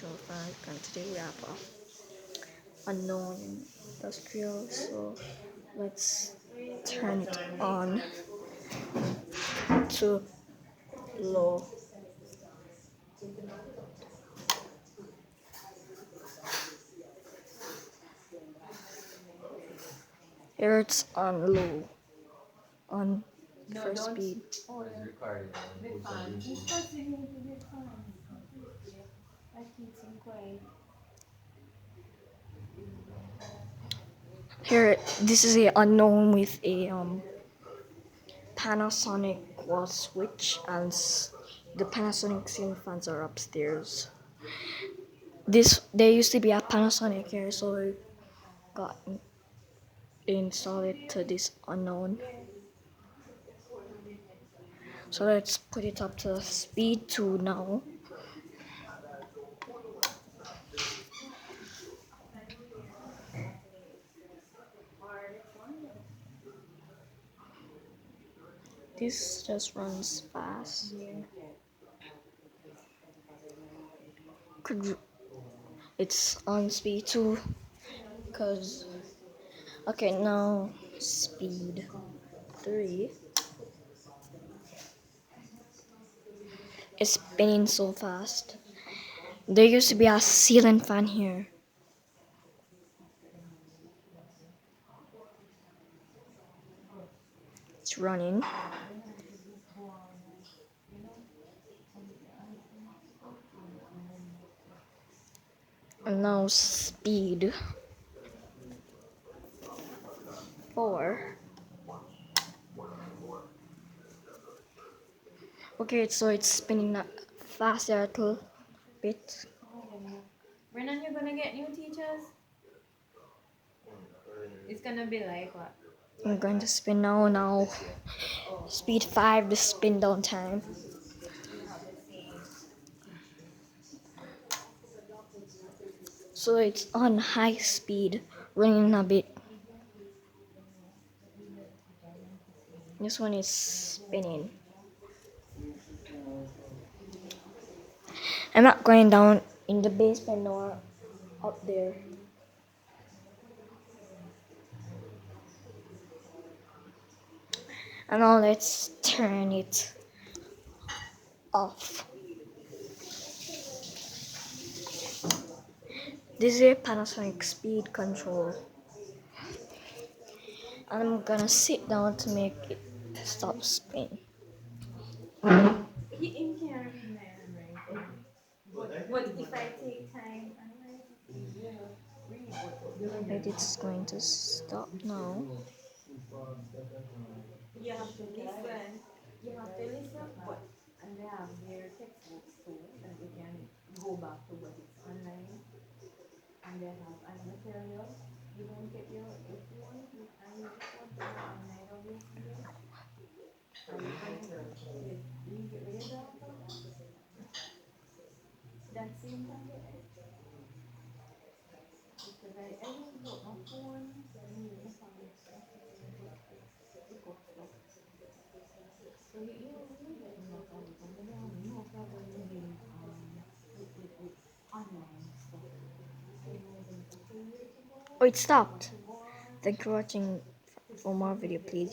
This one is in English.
Frank, and today we have unknown industrial, so let's turn it on to low. Here it's on low, on first speed. Here, this is a unknown with a Panasonic wall switch, and the Panasonic ceiling fans are upstairs. There used to be a Panasonic here, so we got installed it to this unknown. So let's put it up to speed 2 now. This just runs fast. It's on speed 2 because okay, now speed 3. It's spinning so fast. There used to be a ceiling fan here. It's running. And now speed 4. Okay, so it's spinning faster a little bit. Brennan, you're gonna get new teachers? It's gonna be like what? I'm going to spin now. Speed 5, the spin down time. So it's on high speed, running a bit. This one is spinning. I'm not going down in the basement nor up there. And now let's turn it off. This is a Panasonic speed control. And I'm gonna sit down to make it stop spinning. He in here, right? But if I take time, It's going to stop now. you have to listen. You have to listen, but and they have their textbooks too that you can go back to, but it's online. And they have other material. You don't get your if you want to look and you just want to go online obviously. Or you can you get rid of that same time. Because I just got my phone and you my phone pick up stuff. So you get no problem. And they have no problem using with online stuff. Oh, it stopped. Thank you for watching. For more video, please.